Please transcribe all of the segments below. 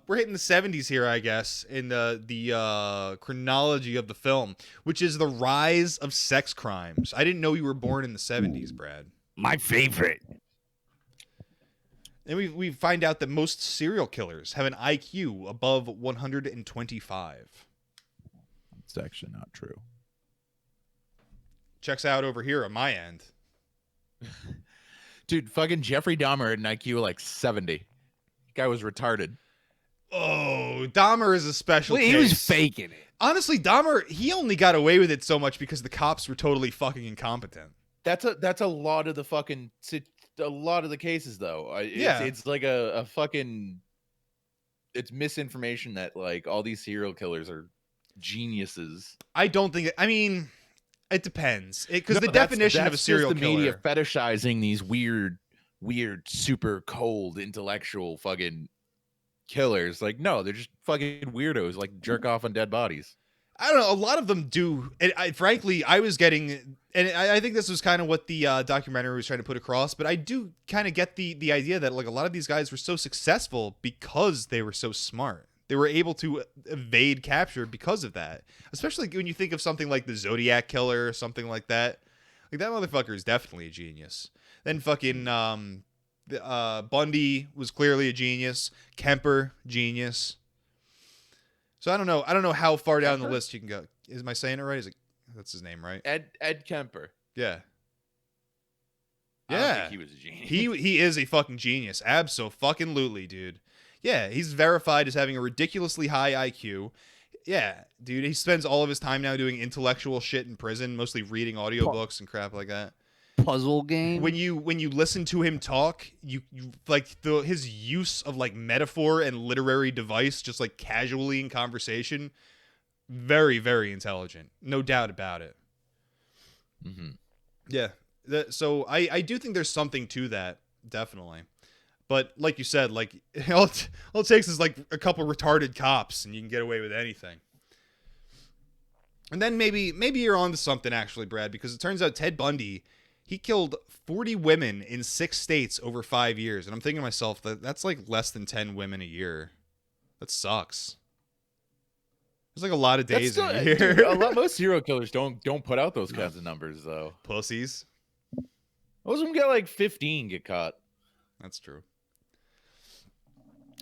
we're hitting the 70s here, I guess, in the chronology of the film, which is the rise of sex crimes. I didn't know you were born in the 70s, Brad. My favorite. And we find out that most serial killers have an IQ above 125. It's actually not true. Checks out over here on my end. Dude, fucking Jeffrey Dahmer had an IQ of like 70. Guy was retarded. Oh, Dahmer is a special case. He was faking it. Honestly, Dahmer, he only got away with it so much because the cops were totally fucking incompetent. That's a lot of the fucking a lot of the cases though. It's like a fucking it's misinformation that like all these serial killers are geniuses. I don't think I mean it depends. Because the definition of a serial killer, the media fetishizing these weird super cold intellectual fucking killers. Like no, they're just fucking weirdos like jerk off on dead bodies. I don't know. A lot of them do. And frankly, I was getting, and I think this was kind of what the documentary was trying to put across, but I do kind of get the idea that like a lot of these guys were so successful because they were so smart. They were able to evade capture because of that. Especially when you think of something like the Zodiac Killer or something like that. Like that motherfucker is definitely a genius. Then fucking Bundy was clearly a genius. Kemper, genius. So I don't know how far down the list you can go. Am I saying it right? That's his name, right? Ed Kemper. Yeah. I don't think he was a genius. He is a fucking genius. Abso-fucking-lutely, dude. Yeah, he's verified as having a ridiculously high IQ. Yeah, dude, he spends all of his time now doing intellectual shit in prison, mostly reading audiobooks and crap like that. Puzzle game. When you listen to him talk, you like his use of like metaphor and literary device, just like casually in conversation, very, very intelligent, no doubt about it. Mm-hmm. Yeah, so I do think there's something to that, definitely. But like you said, like all it takes is like a couple retarded cops, and you can get away with anything. And then maybe you're onto something actually, Brad, because it turns out Ted Bundy. He killed 40 women in 6 states over 5 years. And I'm thinking to myself that's like less than 10 women a year. That sucks. There's like a lot of days in a year. Dude, most serial killers don't put out those kinds of numbers though. Pussies. Most of them get like 15 get caught. That's true.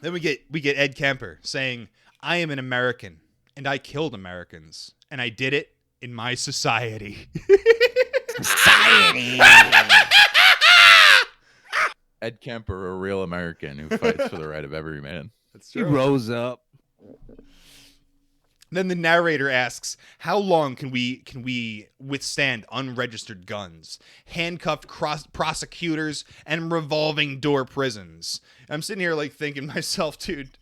Then we get Ed Kemper saying, "I am an American and I killed Americans and I did it in my society." Society. Ed Kemper, a real American who fights for the right of every man. That's true. He rose up. Then the narrator asks, "How long can we withstand unregistered guns, handcuffed prosecutors, and revolving door prisons?" I'm sitting here like thinking to myself, dude,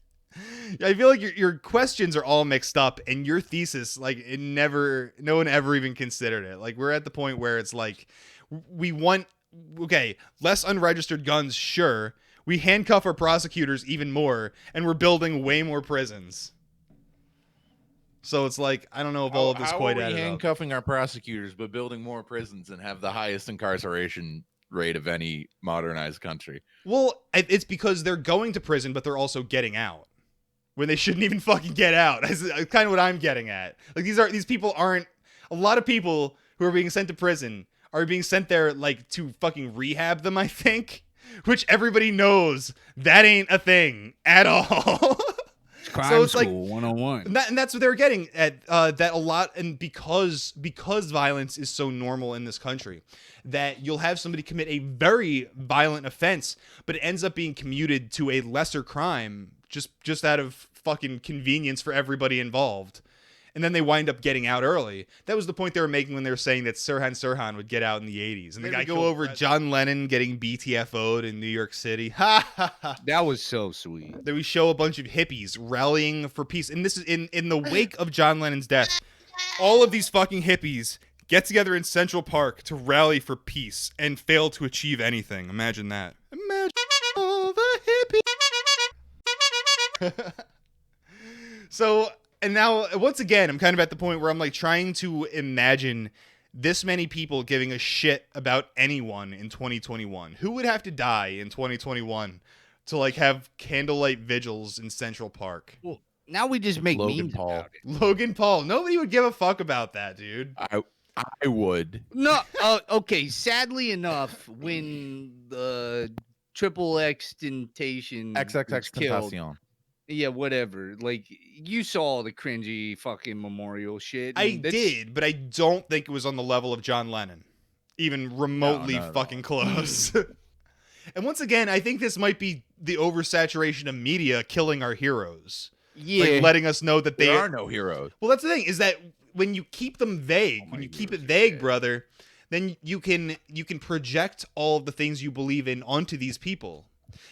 I feel like your questions are all mixed up, and your thesis, like no one ever even considered it. Like we're at the point where it's like we want less unregistered guns, sure. We handcuff our prosecutors even more, and we're building way more prisons. So it's like, I don't know if all of this quite added up. How are we handcuffing our prosecutors but building more prisons and have the highest incarceration rate of any modernized country? Well, it's because they're going to prison, but they're also getting out when they shouldn't even fucking get out. That's kind of what I'm getting at. Like these people aren't, a lot of people who are being sent to prison are being sent there like to fucking rehab them, I think, which everybody knows that ain't a thing at all. Crime so it's School like 101. and that's what they were getting at, that a lot. And because violence is so normal in this country, that you'll have somebody commit a very violent offense, but it ends up being commuted to a lesser crime just out of fucking convenience for everybody involved. And then they wind up getting out early. That was the point they were making when they were saying that Sirhan would get out in the 80s. And the guy go over John Lennon getting BTFO'd in New York City. Ha ha ha. That was so sweet. Then we show a bunch of hippies rallying for peace. And this is in the wake of John Lennon's death. All of these fucking hippies get together in Central Park to rally for peace and fail to achieve anything. Imagine that. Imagine all the hippies. So... And now, once again, I'm kind of at the point where I'm like trying to imagine this many people giving a shit about anyone in 2021. Who would have to die in 2021 to like have candlelight vigils in Central Park. Well, now we just make Logan memes Paul. about it. Logan Paul. Nobody would give a fuck about that, dude. I would. No, okay. Sadly enough, when the Triple X Temptation XXX was killed, Tentacion. yeah, whatever. Like you saw the cringy fucking memorial shit. I did, but I don't think it was on the level of John Lennon, even remotely not at fucking close. And once again, I think this might be the oversaturation of media killing our heroes. Yeah, Like letting us know that There are no heroes. Well, that's the thing, is that when you keep them vague, when you keep it vague, brother, then you can project all of the things you believe in onto these people.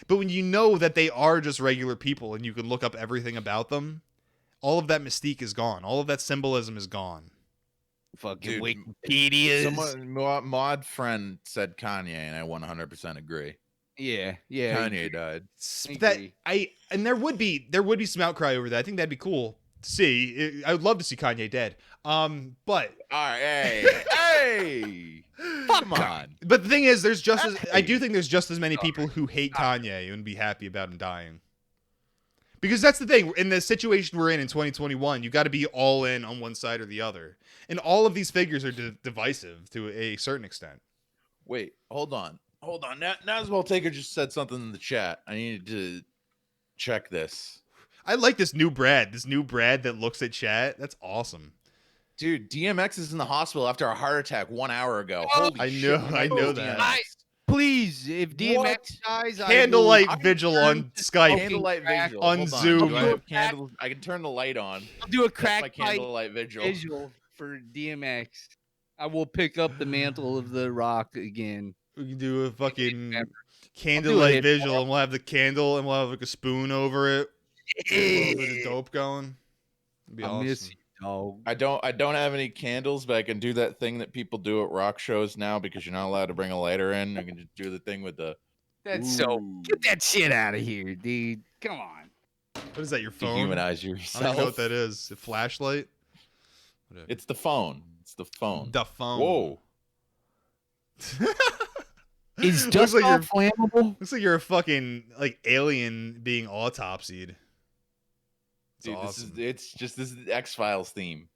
But when you know that they are just regular people and you can look up everything about them, all of that mystique is gone. All of that symbolism is gone. fucking Dude, Wikipedia. Someone, mod friend said Kanye, and I 100% agree. Yeah. Kanye died. And there would be some outcry over that. I think that'd be cool to see. I would love to see Kanye dead. But All right, hey, come on. But the thing is, I do think there's just as many people who hate Kanye and be happy about him dying. Because that's the thing, in the situation we're in 2021, you got to be all in on one side or the other. And all of these figures are divisive to a certain extent. Wait, hold on. Naswell Taker just said something in the chat. I needed to check this. I like this new Brad that looks at chat. That's awesome. Dude, DMX is in the hospital after a heart attack 1 hour ago. Holy I shit, know that. Please, if DMX dies, Candlelight vigil on Skype. Candlelight vigil on Hold Zoom. Do I have candles? I can turn the light on. I'll do a That's my crack candlelight vigil. for DMX. I will pick up the mantle of the rock again. We can do a fucking candlelight vigil, and we'll have the candle, and we'll have like a spoon over it. A little bit of dope going. It'd be awesome. Miss you, dog. I don't have any candles, but I can do that thing that people do at rock shows now because you're not allowed to bring a lighter in. I can just do the thing with the. That's so. Get that shit out of here, dude. Come on. What is that? Your phone? Dehumanize I yourself. don't know what that is. A flashlight? It's the phone. The phone. Whoa. Is dust like flammable? Looks like you're a fucking like alien being autopsied. Dude, awesome. this is the X-Files theme.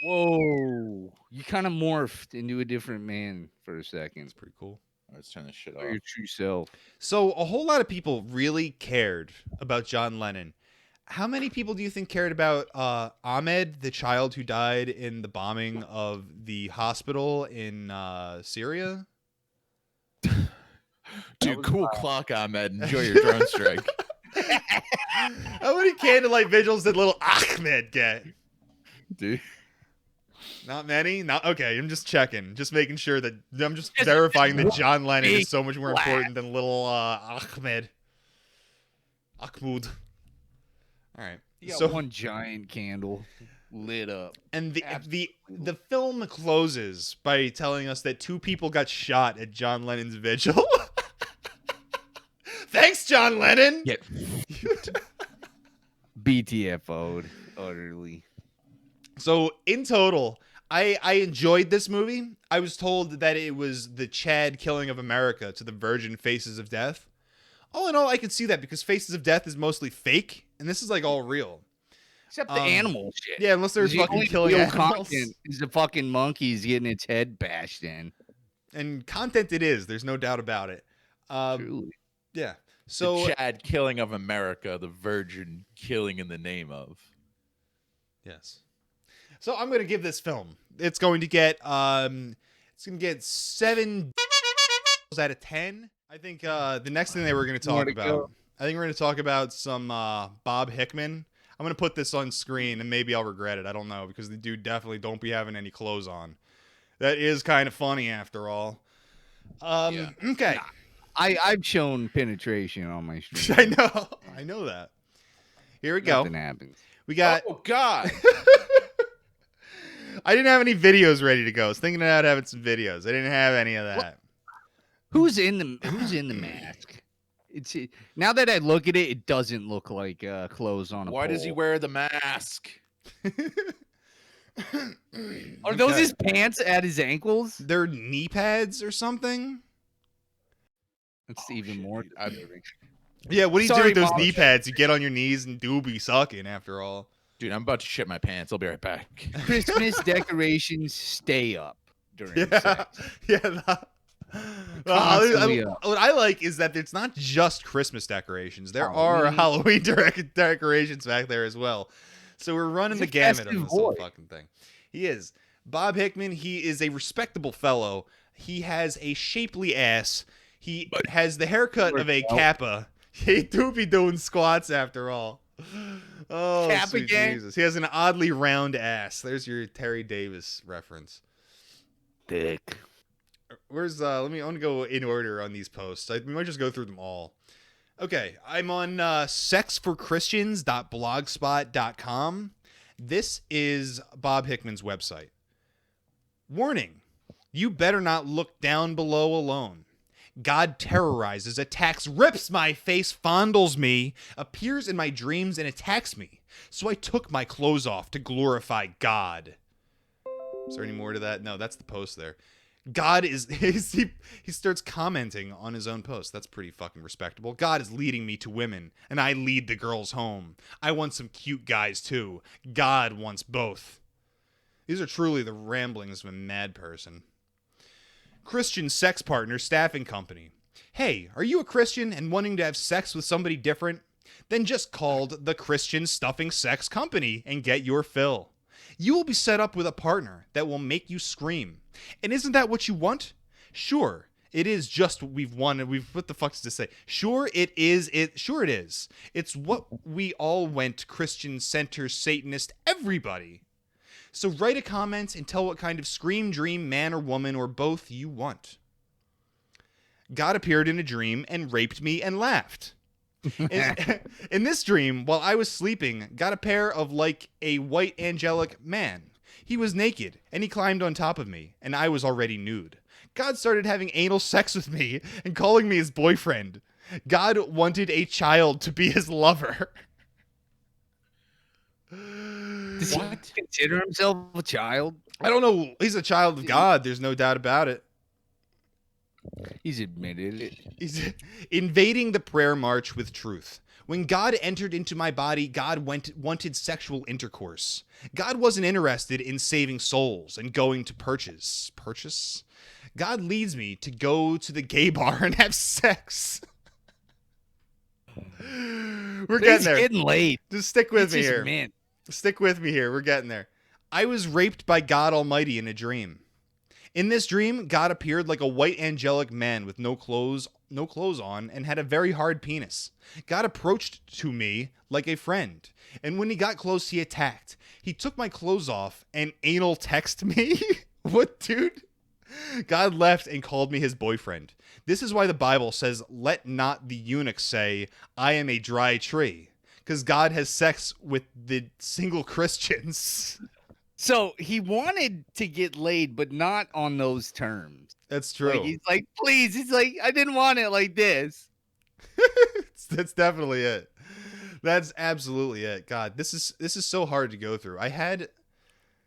Whoa. You kind of morphed into a different man for a second. It's pretty cool. Let's turn this shit off. Your true self. So a whole lot of people really cared about John Lennon. How many people do you think cared about Ahmed, the child who died in the bombing of the hospital in Syria? Dude, cool clock, Ahmed. Enjoy your drone strike. How many candlelight vigils did little Ahmed get? Dude. Not many? Not okay. I'm just checking. Just making sure that I'm just verifying that John Lennon is so much more important than little Ahmed. Ahmud. All right. You got one giant candle lit up. And the film closes by telling us that 2 people got shot at John Lennon's vigil. Thanks, John Lennon. Yeah. BTFO'd utterly. So in total, I enjoyed this movie. I was told that it was the Chad killing of America to the Virgin Faces of Death. All in all, I could see that because Faces of Death is mostly fake, and this is like all real. Except the animal shit. Yeah, unless there's fucking killing animals. Is the fucking monkeys getting its head bashed in. And content it is. There's no doubt about it. Truly. Yeah. So the Chad killing of America, the Virgin killing in the name of. Yes. So I'm going to give this film. It's going to get 7 out of 10. I think the next thing that we're going to talk about, I think we're going to talk about some Bob Hickman. I'm going to put this on screen and maybe I'll regret it. I don't know because the dude definitely don't be having any clothes on. That is kind of funny after all. Yeah. Okay. Nah. I've shown penetration on my stream. I know that. Here we go. Nothing happens. We got. Oh God. I didn't have any videos ready to go. I was thinking about having some videos. I didn't have any of that. What? Who's in the mask? It's now that I look at it, it doesn't look like clothes on a Why pole. does he wear the mask? Are those his pants at his ankles? They're knee pads or something? That's even more disturbing. Yeah, what do you do Sorry, with those Mom. knee pads? You get on your knees and do be sucking after all. Dude, I'm about to shit my pants. I'll be right back. Christmas decorations stay up during Yeah, sex. yeah. Constantly up. What I like is that it's not just Christmas decorations. There are Halloween. Halloween decorations back there as well. So we're running He's the a gamut on festive this whole boy. fucking thing. He is. Bob Hickman, he is a respectable fellow. He has a shapely ass. He has the haircut of a Kappa. He do be doing squats after all. Oh, Kappa sweet gang. Jesus. He has an oddly round ass. There's your Terry Davis reference. Dick. Where's I want to go in order on these posts. We might just go through them all. Okay, I'm on sexforchristians.blogspot.com. This is Bob Hickman's website. Warning, you better not look down below alone. God terrorizes, attacks, rips my face, fondles me, appears in my dreams, and attacks me. So I took my clothes off to glorify God. Is there any more to that? No, that's the post there. God is, he starts commenting on his own post. That's pretty fucking respectable. God is leading me to women, and I lead the girls home. I want some cute guys too. God wants both. These are truly the ramblings of a mad person. Christian sex partner staffing company. Hey, are you a Christian and wanting to have sex with somebody different? Then just called the Christian Stuffing Sex Company and get your fill. You will be set up with a partner that will make you scream. And isn't that what you want? Sure, it is just what we've wanted. What the fuck is to say? Sure it is. Sure it is. It's what we all went Christian center Satanist everybody. So write a comment and tell what kind of scream dream man or woman or both you want. God appeared in a dream and raped me and laughed. In this dream, while I was sleeping, got a pair of like a white angelic man. He was naked and he climbed on top of me and I was already nude. God started having anal sex with me and calling me his boyfriend. God wanted a child to be his lover. Does he consider himself a child? I don't know. He's a child of God. There's no doubt about it. He's admitted it. He's invading the prayer march with truth. When God entered into my body, God wanted sexual intercourse. God wasn't interested in saving souls and going to purchase. God leads me to go to the gay bar and have sex. We're getting there. Getting late. Just stick with It's me just here. mint. Stick with me here. We're getting there. I was raped by God Almighty in a dream. In this dream, God appeared like a white angelic man with no clothes on and had a very hard penis. God approached to me like a friend, and when he got close, he attacked. He took my clothes off and anal texted me. What, dude? God left and called me his boyfriend. This is why the Bible says, "Let not the eunuch say, I am a dry tree," because God has sex with the single Christians. So he wanted to get laid, but not on those terms. That's true. Like, he's like, please. He's like, I didn't want it like this. That's definitely it. That's absolutely it. God, this is so hard to go through.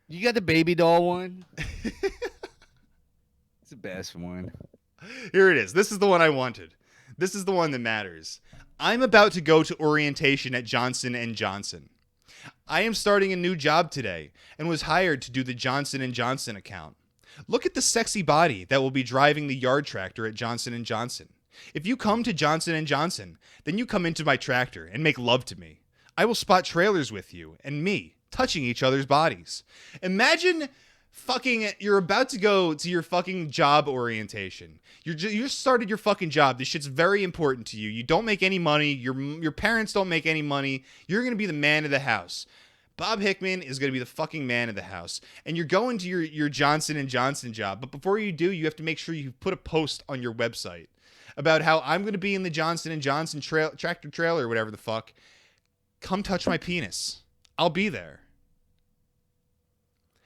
You got the baby doll one? It's the best one. Here it is. This is the one I wanted. This is the one that matters. I'm about to go to orientation at Johnson & Johnson. I am starting a new job today and was hired to do the Johnson & Johnson account. Look at the sexy body that will be driving the yard tractor at Johnson & Johnson. If you come to Johnson & Johnson, then you come into my tractor and make love to me. I will spot trailers with you and me touching each other's bodies. Imagine you're about to go to your fucking job orientation. You just started your fucking job. This shit's very important to you. You don't make any money. Your parents don't make any money. You're going to be the man of the house. Bob Hickman is going to be the fucking man of the house. And you're going to your Johnson & Johnson job. But before you do, you have to make sure you put a post on your website about how I'm going to be in the Johnson & Johnson tractor trailer or whatever the fuck. Come touch my penis. I'll be there.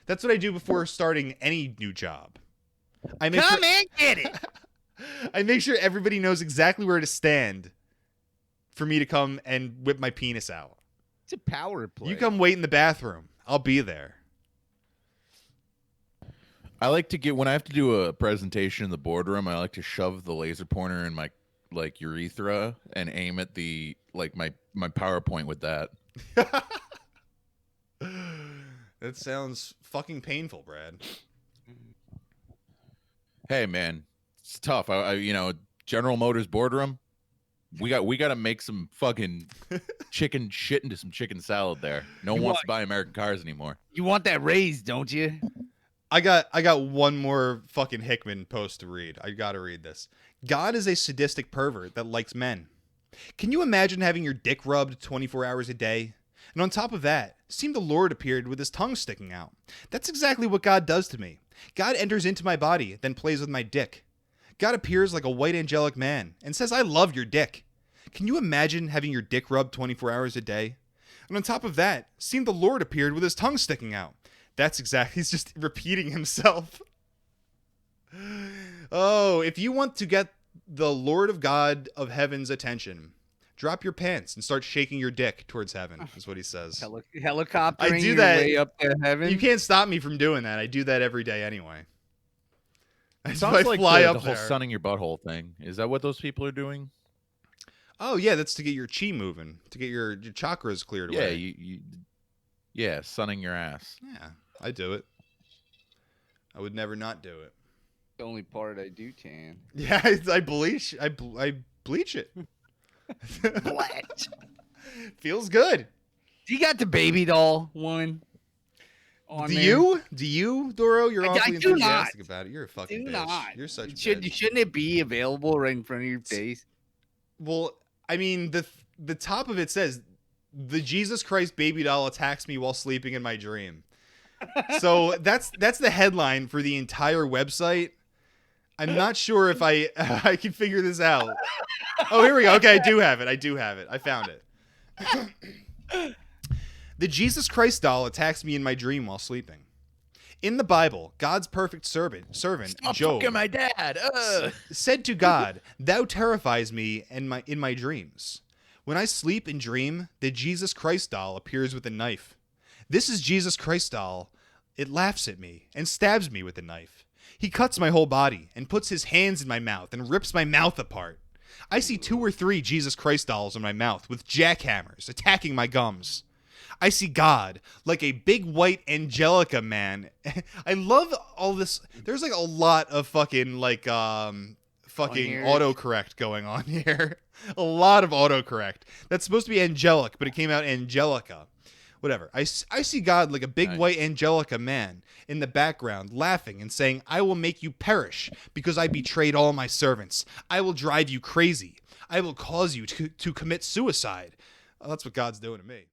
That's what I do before starting any new job. Come and get it. I make sure everybody knows exactly where to stand for me to come and whip my penis out. It's a power play. You come wait in the bathroom. I'll be there. I like to when I have to do a presentation in the boardroom, I like to shove the laser pointer in my like urethra and aim at the like my PowerPoint with that. That sounds fucking painful, Brad. Hey man, it's tough. I General Motors boardroom. We got to make some fucking chicken shit into some chicken salad there. No one wants to buy American cars anymore. You want that raised, don't you? I got one more fucking Hickman post to read. I got to read this. God is a sadistic pervert that likes men. Can you imagine having your dick rubbed 24 hours a day? And on top of that, seemed the Lord appeared with his tongue sticking out. That's exactly what God does to me. God enters into my body, then plays with my dick. God appears like a white angelic man and says, I love your dick. Can you imagine having your dick rubbed 24 hours a day? And on top of that, seemed the Lord appeared with his tongue sticking out. That's exactly, he's just repeating himself. Oh, if you want to get the Lord of God of heaven's attention, drop your pants and start shaking your dick towards heaven, is what he says. Helicoptering I do your that. way up to heaven. You can't stop me from doing that. I do that every day anyway. It sounds like the whole sunning your butthole thing. Is that what those people are doing? Oh, yeah, that's to get your chi moving, to get your chakras cleared away. Yeah, sunning your ass. Yeah, I do it. I would never not do it. The only part I do tan. Yeah, I bleach. I bleach it. Black. Feels good. You got the baby doll one. Do you, Doro? You're awfully enthusiastic about it. You're a fucking bitch. Not. You're such a bitch. Shouldn't it be available right in front of your face? Well, I mean, the top of it says, the Jesus Christ baby doll attacks me while sleeping in my dream. So that's the headline for the entire website. I'm not sure if I can figure this out. Oh, here we go. Okay, I do have it. I found it. The Jesus Christ doll attacks me in my dream while sleeping. In the Bible, God's perfect servant Stop Job, fucking my dad. said to God, "Thou terrifies me in my dreams. When I sleep and dream, the Jesus Christ doll appears with a knife. This is Jesus Christ doll. It laughs at me and stabs me with a knife. He cuts my whole body and puts his hands in my mouth and rips my mouth apart. I see 2 or 3 Jesus Christ dolls in my mouth with jackhammers attacking my gums. I see God like a big white Angelica man." I love all this. There's like a lot of fucking fucking autocorrect going on here. A lot of autocorrect. That's supposed to be angelic, but it came out Angelica. Whatever. I see God like a big white Angelica man in the background laughing and saying, "I will make you perish because I betrayed all my servants. I will drive you crazy. I will cause you to commit suicide." Oh, that's what God's doing to me.